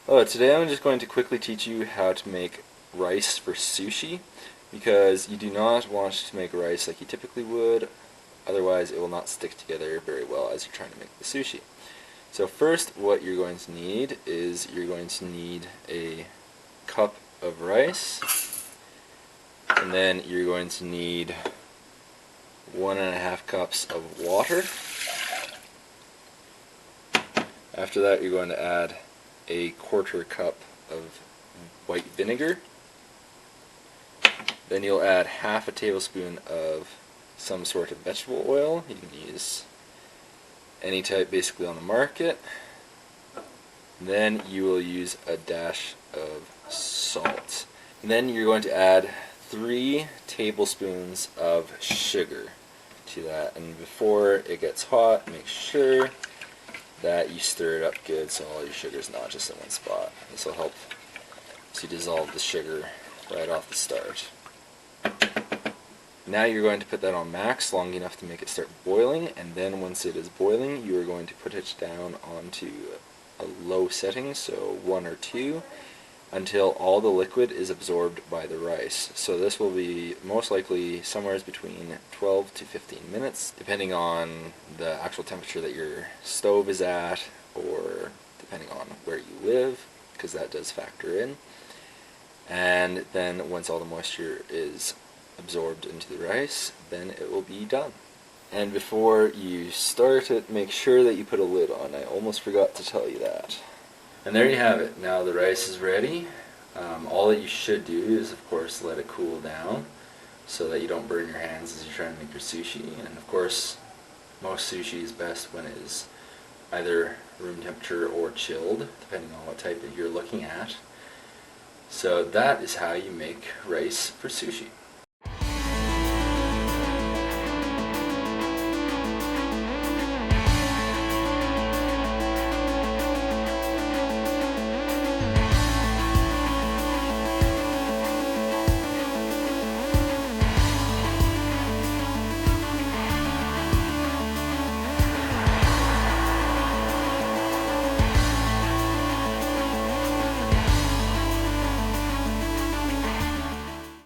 Oh, today I'm just going to quickly teach you how to make rice for sushi, because you do not want to make rice like you typically would, otherwise it will not stick together very well as you're trying to make the sushi. So first, what you're going to need is you're going to need a cup of rice, and then you're going to need 1.5 cups of water. After that, you're going to add a 1/4 cup of white vinegar. Then you'll add 1/2 tablespoon of some sort of vegetable oil. You can use any type basically on the market. Then you will use a dash of salt. And then you're going to add 3 tablespoons of sugar to that. And before it gets hot, make sure that you stir it up good so all your sugar is not just in one spot. This will help to dissolve the sugar right off the start. Now you're going to put that on max long enough to make it start boiling, and then once it is boiling you are going to put it down onto a low setting, so 1 or 2, until all the liquid is absorbed by the rice. So this will be most likely somewhere between 12 to 15 minutes, depending on the actual temperature that your stove is at, or depending on where you live, because that does factor in. And then once all the moisture is absorbed into the rice, then it will be done. And before you start it, make sure that you put a lid on. I almost forgot to tell you that. And there you have it. Now the rice is ready. All that you should do is, of course, let it cool down so that you don't burn your hands as you're trying to make your sushi. And of course, most sushi is best when it is either room temperature or chilled, depending on what type you're looking at. So that is how you make rice for sushi.